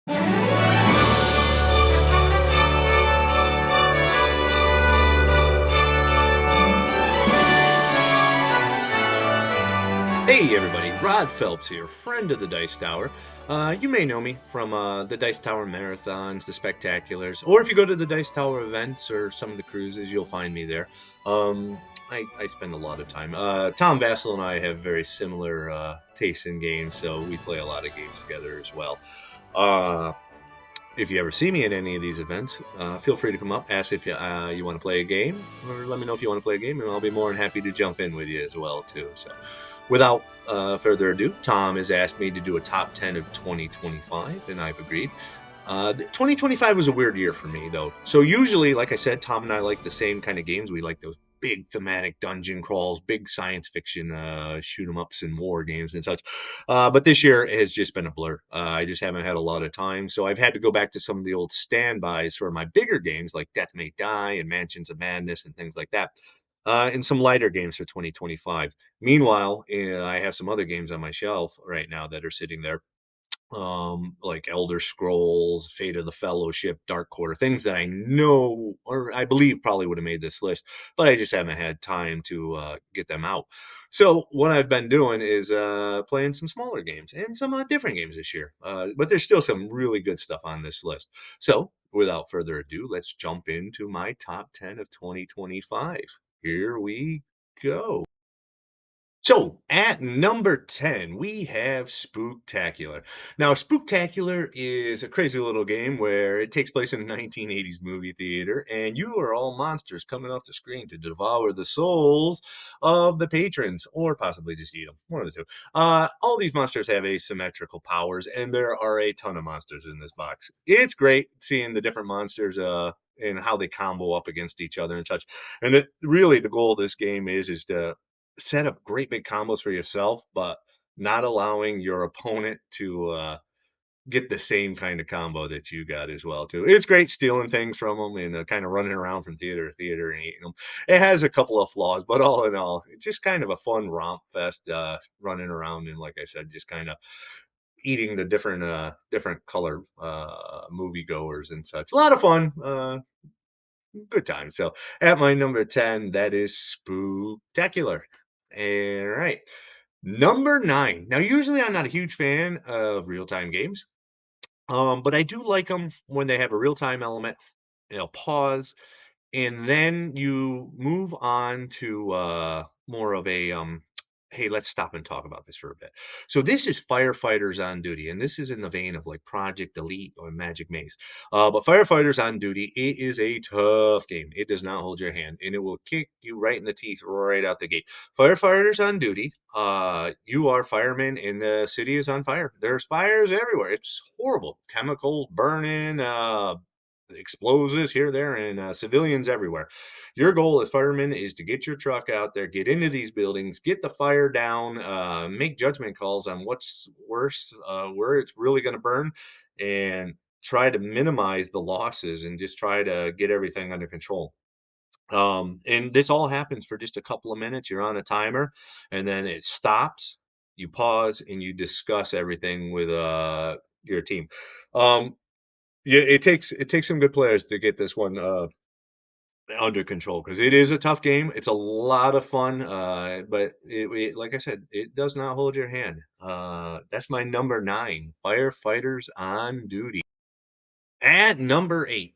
Hey everybody, Rod Phelps here, friend of the Dice Tower. You may know me from the Dice Tower marathons, the Spectaculars, or if you go to the Dice Tower events or some of the cruises, you'll find me there. I spend a lot of time. Tom Vassell and I have very similar tastes in games, so we play a lot of games together as well. Uh, if you ever see me at any of these events, feel free to come up, ask if you want to play a game, or let me know if you want to play a game, and I'll be more than happy to jump in with you as well too. So, without further ado, Tom has asked me to do a top 10 of 2025, and I've agreed. 2025 was a weird year for me, though. So usually, like I said, Tom and I like the same kind of games. We like those big thematic dungeon crawls, big science fiction shoot 'em ups and war games and such. But this year has just been a blur. I just haven't had a lot of time, so I've had to go back to some of the old standbys for my bigger games like Death May Die and Mansions of Madness and things like that. And some lighter games for 2025. Meanwhile, I have some other games on my shelf right now that are sitting there, like Elder Scrolls, Fate of the Fellowship, Dark Quarter, things that I know or I believe probably would have made this list, but I just haven't had time to get them out. So what I've been doing is playing some smaller games and some different games this year, but there's still some really good stuff on this list. So without further ado, let's jump into my top 10 of 2025. Here we go. So at number 10, we have Spooktacular. Now, Spooktacular is a crazy little game where it takes place in a 1980s movie theater, and you are all monsters coming off the screen to devour the souls of the patrons, or possibly just eat them. One of the two. All these monsters have asymmetrical powers, and there are a ton of monsters in this box. It's great seeing the different monsters and how they combo up against each other and such. And really, the goal of this game is to set up great big combos for yourself, but not allowing your opponent to get the same kind of combo that you got as well too. It's great stealing things from them and kind of running around from theater to theater and eating them. It has a couple of flaws, but all in all, it's just kind of a fun romp fest, running around and like I said, just kind of eating the different color moviegoers and such. A lot of fun. Good time. So at my number 10, that is Spooktacular. All right. Number 9. Now, usually I'm not a huge fan of real-time games, but I do like them when they have a real-time element. Pause, and then you move on to more of a hey, let's stop and talk about this for a bit. So this is Firefighters on Duty, and this is in the vein of like Project Elite or Magic Maze. But Firefighters on Duty, it is a tough game. It does not hold your hand, and it will kick you right in the teeth right out the gate. Firefighters on Duty, you are firemen, and the city is on fire. There's fires everywhere. It's horrible. Chemicals burning, explosives here, there, and civilians everywhere. Your goal as firemen is to get your truck out there, get into these buildings, get the fire down, make judgment calls on what's worse, where it's really going to burn, and try to minimize the losses and just try to get everything under control. And this all happens for just a couple of minutes. You're on a timer, and then it stops. You pause and you discuss everything with your team. Um, yeah, it takes some good players to get this one under control because it is a tough game. It's a lot of fun, but like I said, it does not hold your hand. That's my number 9, Firefighters on Duty. At number 8.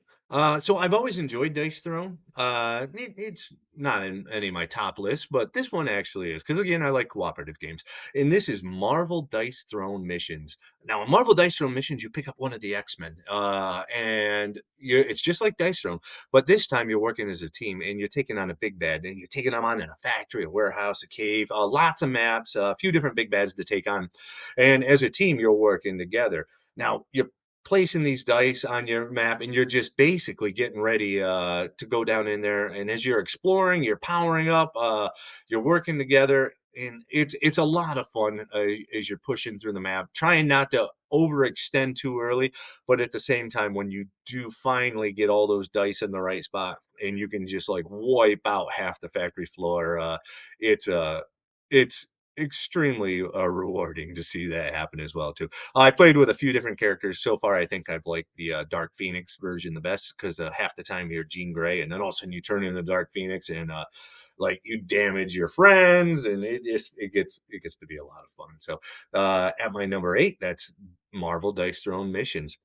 So I've always enjoyed Dice Throne. It's not in any of my top lists, but this one actually is because again, I like cooperative games. And this is Marvel Dice Throne Missions. Now, in Marvel Dice Throne Missions, you pick up one of the X-Men, and it's just like Dice Throne, but this time you're working as a team and you're taking on a big bad, and you're taking them on in a factory, a warehouse, a cave, lots of maps, a few different big bads to take on, and as a team, you're working together. Now, you're placing these dice on your map and you're just basically getting ready to go down in there, and as you're exploring, you're powering up, you're working together, and it's a lot of fun as you're pushing through the map, trying not to overextend too early, but at the same time when you do finally get all those dice in the right spot and you can just like wipe out half the factory floor, it's extremely rewarding to see that happen as well too. I played with a few different characters so far. I think I've liked the Dark Phoenix version the best because half the time you're Jean Grey, and then all of a sudden you turn into Dark Phoenix and like you damage your friends, and it gets to be a lot of fun. So at my number 8, that's Marvel Dice Throne Missions.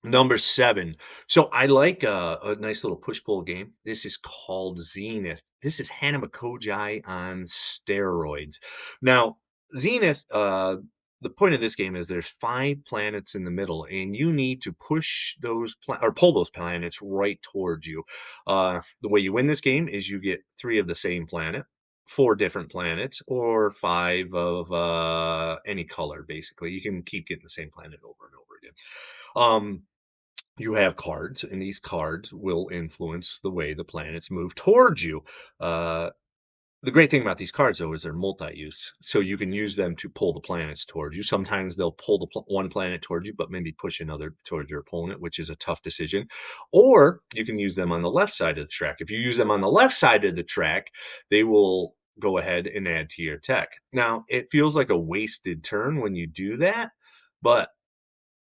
Number 7. So I like a nice little push-pull game. This is called Zenith. This is Hanama Koji on steroids. Now, Zenith, the point of this game is there's 5 planets in the middle, and you need to push or pull those planets right towards you. The way you win this game is you get 3 of the same planet, 4 different planets, or 5 of any color, basically. You can keep getting the same planet over and over again. Um, you have cards, and these cards will influence the way the planets move towards you. Uh, the great thing about these cards, though, is they're multi-use, so you can use them to pull the planets towards you. Sometimes they'll pull one planet towards you, but maybe push another towards your opponent, which is a tough decision. Or you can use them on the left side of the track. If you use them on the left side of the track, they will go ahead and add to your tech. Now, it feels like a wasted turn when you do that, but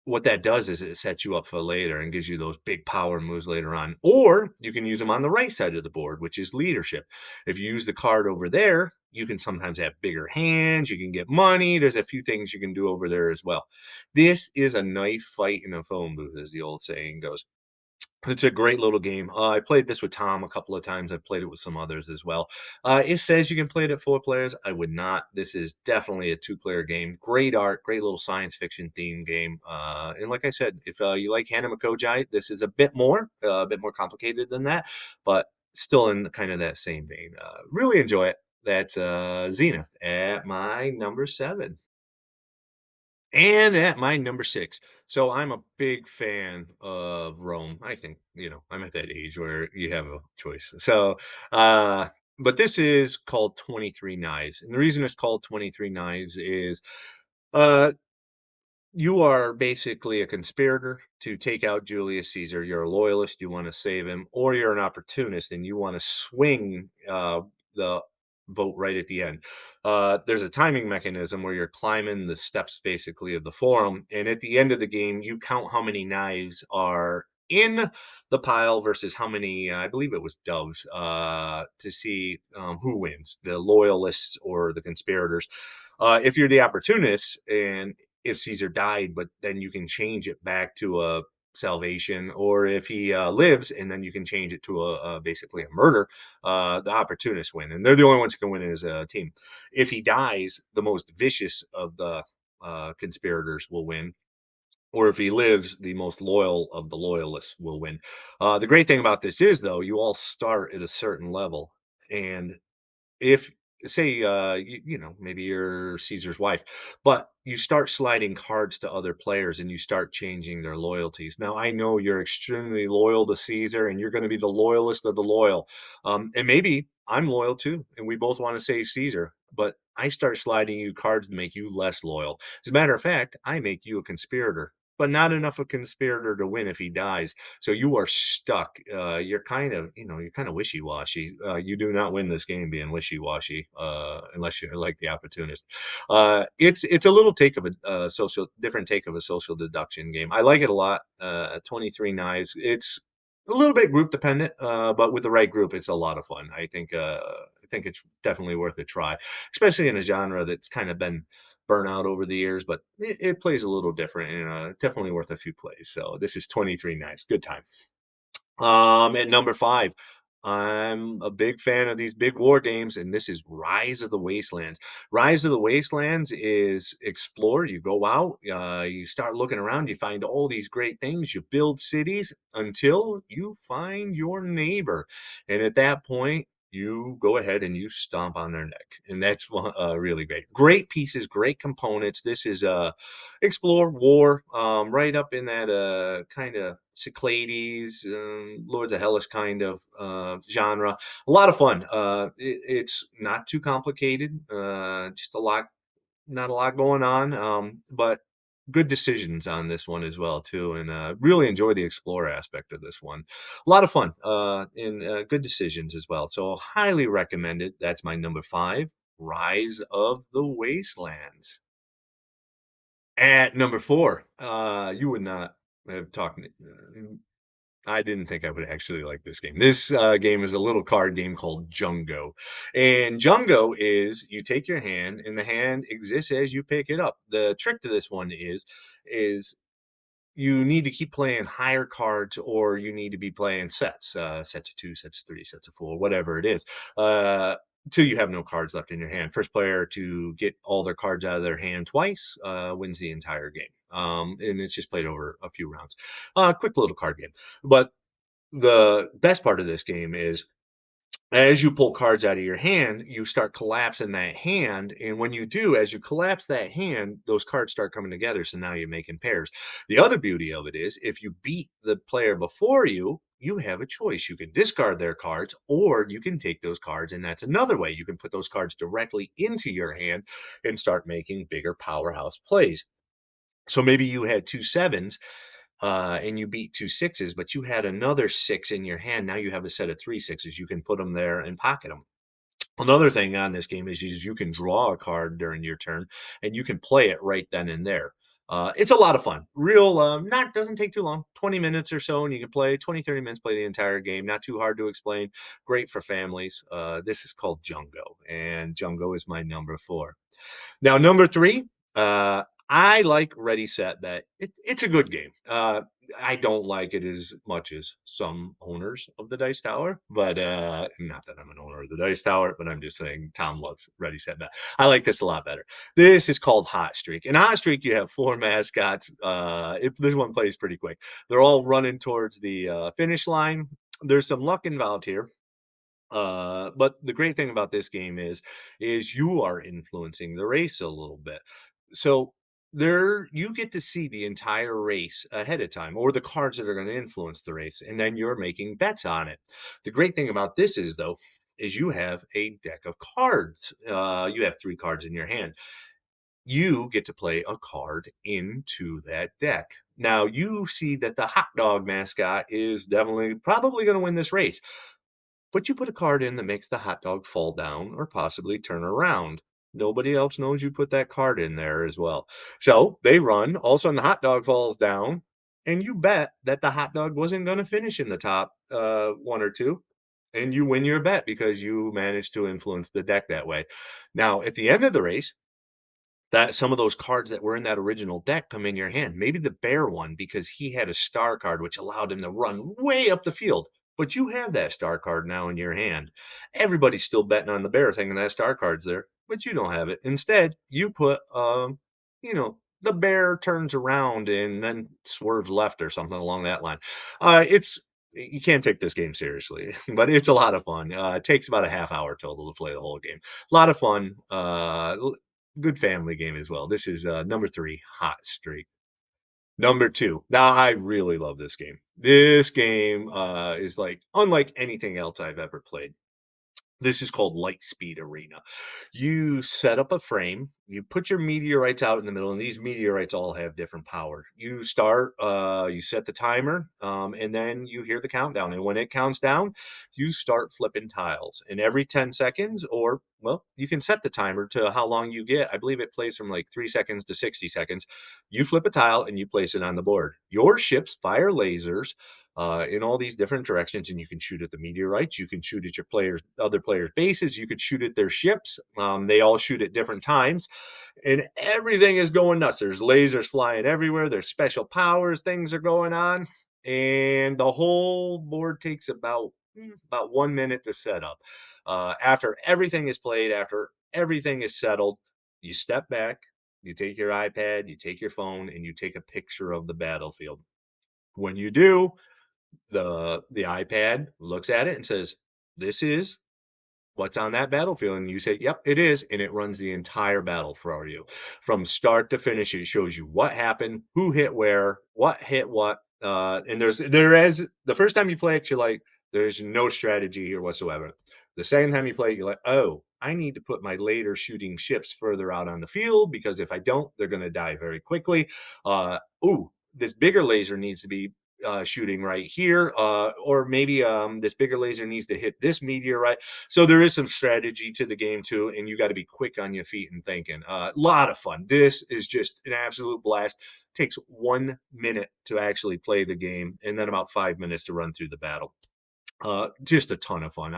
what that does is it sets you up for later and gives you those big power moves later on. Or you can use them on the right side of the board, which is leadership. If you use the card over there, you can sometimes have bigger hands, you can get money. There's a few things you can do over there as well. This is a knife fight in a phone booth, as the old saying goes. It's a great little game. I played this with Tom a couple of times. I've played it with some others as well. It says you can play it at 4 players. I would not. This is definitely a 2-player game. Great art, great little science fiction themed game. And like I said, if you like Hanama Koji, this is a bit more complicated than that, but still in kind of that same vein. Really enjoy it. That's Zenith at my number 7. And at my number 6. So I'm a big fan of Rome. I think, I'm at that age where you have a choice. So, but this is called 23 Knives. And the reason it's called 23 Knives is uh, you are basically a conspirator to take out Julius Caesar. You're a loyalist, you want to save him, or you're an opportunist and you want to swing the vote right at the end. There's a timing mechanism where you're climbing the steps basically of the forum, and at the end of the game, you count how many knives are in the pile versus how many, I believe it was doves, to see who wins, the loyalists or the conspirators. If you're the opportunist and if Caesar died, but then you can change it back to a salvation, or if he lives and then you can change it to basically a murder, the opportunists win, and they're the only ones who can win as a team. If he dies, the most vicious of the conspirators will win, or if he lives, the most loyal of the loyalists will win. The great thing about this is, though, you all start at a certain level, and if say maybe you're Caesar's wife, but you start sliding cards to other players and you start changing their loyalties. Now I know you're extremely loyal to Caesar and you're going to be the loyalist of the loyal, and maybe I'm loyal too and we both want to save Caesar, but I start sliding you cards to make you less loyal. As a matter of fact, I make you a conspirator, but not enough of a conspirator to win if he dies. So you are stuck. You're kind of wishy-washy. You do not win this game being wishy-washy, unless you're like the opportunist. It's a little take of a different take of a social deduction game. I like it a lot. 23 Knives. It's a little bit group dependent, but with the right group, it's a lot of fun. I think it's definitely worth a try, especially in a genre that's kind of been burnout over the years, but it plays a little different and definitely worth a few plays. So this is 23 Knives. Good time. At number 5, I'm a big fan of these big war games, and this is Rise of the Wastelands. Rise of the Wastelands is explore. You go out, you start looking around, you find all these great things, you build cities until you find your neighbor, and at that point, you go ahead and you stomp on their neck, and that's really great. Great pieces, great components. This is explore war, right up in that kind of Cyclades, Lords of Hellas kind of genre. A lot of fun. It's not too complicated. Just not a lot going on, but good decisions on this one as well too, and really enjoy the explore aspect of this one. A lot of fun, and good decisions as well. So highly recommended. That's my number 5, Rise of the Wastelands. At number four, you would not have talked. I didn't think I would actually like this game. This game is a little card game called Jungo. And Jungo is you take your hand and the hand exists as you pick it up. The trick to this one is you need to keep playing higher cards or you need to be playing sets, sets of two, sets of three, sets of four, whatever it is, till you have no cards left in your hand. First player to get all their cards out of their hand twice wins the entire game. And it's just played over a few rounds. Quick little card game. But the best part of this game is as you pull cards out of your hand, you start collapsing that hand. And when you do, as you collapse that hand, those cards start coming together. So now you're making pairs. The other beauty of it is if you beat the player before you, you have a choice. You can discard their cards or you can take those cards. And that's another way you can put those cards directly into your hand and start making bigger powerhouse plays. So maybe you had two sevens and you beat two sixes, but you had another six in your hand. Now you have a set of three sixes. You can put them there and pocket them. Another thing on this game is you can draw a card during your turn and you can play it right then and there. It's a lot of fun. Real, not doesn't take too long, 20 minutes or so, and you can play 20, 30 minutes, play the entire game. Not too hard to explain. Great for families. This is called Jungo, and Jungo is my number four. Now, number three, I like Ready Set Bet. It's a good game. I don't like it as much as some owners of the Dice Tower, but not that I'm an owner of the Dice Tower, but I'm just saying Tom loves Ready Set Bet. I like this a lot better. This is called Hot Streak. In Hot Streak, you have four mascots. This one plays pretty quick. They're all running towards the finish line. There's some luck involved here. But the great thing about this game is you are influencing the race a little bit. So there you get to see the entire race ahead of time or the cards that are going to influence the race, and then you're making bets on it. The great thing about this is though, is you have a deck of cards. You have three cards in your hand. You get to play a card into that deck. Now you see that the hot dog mascot is definitely probably going to win this race. But you put a card in that makes the hot dog fall down or possibly turn around. Nobody else knows you put that card in there as well. So they run. All of a sudden, the hot dog falls down, and you bet that the hot dog wasn't going to finish in the top one or two. And you win your bet because you managed to influence the deck that way. Now, at the end of the race, that some of those cards that were in that original deck come in your hand. Maybe the bear one because he had a star card which allowed him to run way up the field. But you have that star card now in your hand. Everybody's still betting on the bear thinking that star card's there, but you don't have it. Instead, you put the bear turns around and then swerves left or something along that line. It's you can't take this game seriously, but it's a lot of fun. It takes about a half hour total to play the whole game. A lot of fun. Good family game as well. This is number three, Hot Streak. Number two. Now I really love this game. This game is like unlike anything else I've ever played. This is called Lightspeed Arena. You set up a frame, you put your meteorites out in the middle, and these meteorites all have different power. You start, you set the timer, and then you hear the countdown. And when it counts down, you start flipping tiles. And every 10 seconds, or, well, you can set the timer to how long you get. I believe it plays from like 3 seconds to 60 seconds. You flip a tile and you place it on the board. Your ships fire lasers in all these different directions, and you can shoot at the meteorites. You can shoot at your other players' bases. You could shoot at their ships. They all shoot at different times, and everything is going nuts. There's lasers flying everywhere. There's special powers. Things are going on, and the whole board takes about 1 minute to set up. After everything is played, after everything is settled, you step back. You take your iPad, you take your phone, and you take a picture of the battlefield. When you do, the iPad looks at it and says, "This is what's on that battlefield," and you say, "Yep, it is," and it runs the entire battle for you from start to finish. It shows you what happened, who hit where, what hit what, and there is the first time you play it, you're like, there's no strategy here whatsoever. The second time you play it, you're like, oh, I need to put my later shooting ships further out on the field because if I don't, they're going to die very quickly. Ooh, this bigger laser needs to be shooting right here, or maybe this bigger laser needs to hit this meteorite. So there is some strategy to the game too, and you got to be quick on your feet and thinking. A lot of fun. This is just an absolute blast. Takes 1 minute to actually play the game, and then about 5 minutes to run through the battle. Just a ton of fun.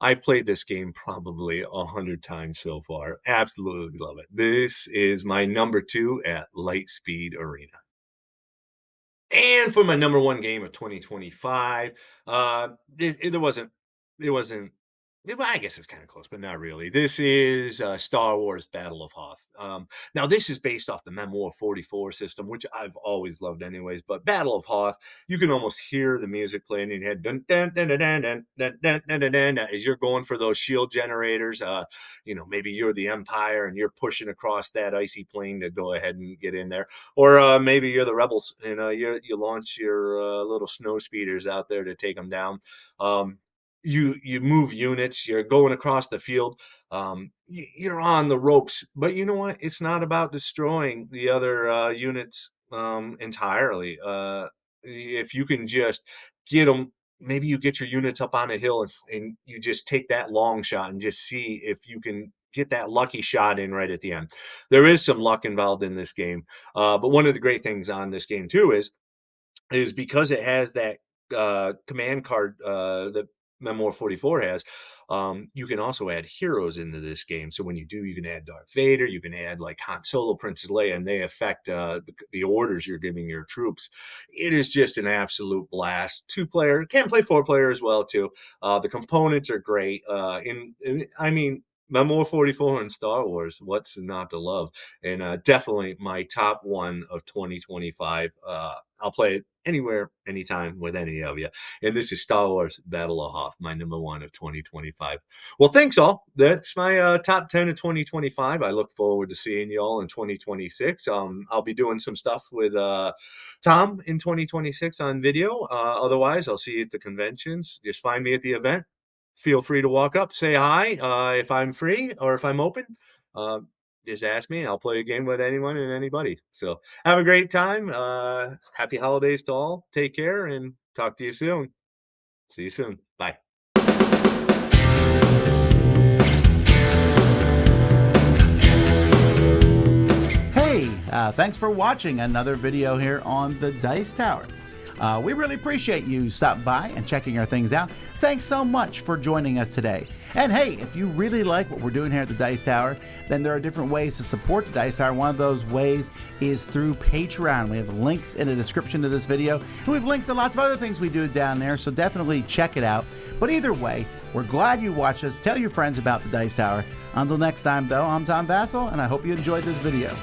I've played this game probably 100 times so far. Absolutely love it. This is my number 2 at Lightspeed Arena. And for my number 1 game of 2025, there wasn't, it wasn't, well, I guess it's kind of close, but not really. This is Star Wars Battle of Hoth. Now, this is based off the Memoir 44 system, which I've always loved anyways, but Battle of Hoth, you can almost hear the music playing in your head, dun, dun, dun, dun, dun, dun, dun, dun, dun, dun, dun, as you're going for those shield generators. Maybe you're the Empire and you're pushing across that icy plain to go ahead and get in there. Or maybe you're the Rebels and you launch your little snow speeders out there to take them down. You move units, you're going across the field, you're on the ropes, but you know what, it's not about destroying the other units entirely. If you can just get them, maybe you get your units up on a hill and you just take that long shot and just see if you can get that lucky shot in right at the end. There is some luck involved in this game, but one of the great things on this game too is because it has that command card that Memoir 44 has. You can also add heroes into this game. So when you do, you can add Darth Vader, you can add like Han Solo, Princess Leia, and they affect the orders you're giving your troops. It is just an absolute blast. 2-player, can play 4-player as well too. The components are great. I mean, Memoir 44 and Star Wars, what's not to love? And definitely my top 1 of 2025. I'll play it anywhere, anytime with any of you. And this is Star Wars Battle of Hoth, my number 1 of 2025. Well, thanks all. That's my top 10 of 2025. I look forward to seeing you all in 2026. I'll be doing some stuff with Tom in 2026 on video. Otherwise, I'll see you at the conventions. Just find me at the event. Feel free to walk up, say hi if I'm free or if I'm open. Just ask me. I'll play a game with anyone and anybody. So have a great time. Happy holidays to all. Take care and talk to you soon. See you soon. Bye. Hey, thanks for watching another video here on the Dice Tower. We really appreciate you stopping by and checking our things out. Thanks so much for joining us today. And hey, if you really like what we're doing here at the Dice Tower, then there are different ways to support the Dice Tower. One of those ways is through Patreon. We have links in the description to this video, and we have links to lots of other things we do down there, so definitely check it out. But either way, we're glad you watched us. Tell your friends about the Dice Tower. Until next time, though, I'm Tom Vassell, and I hope you enjoyed this video.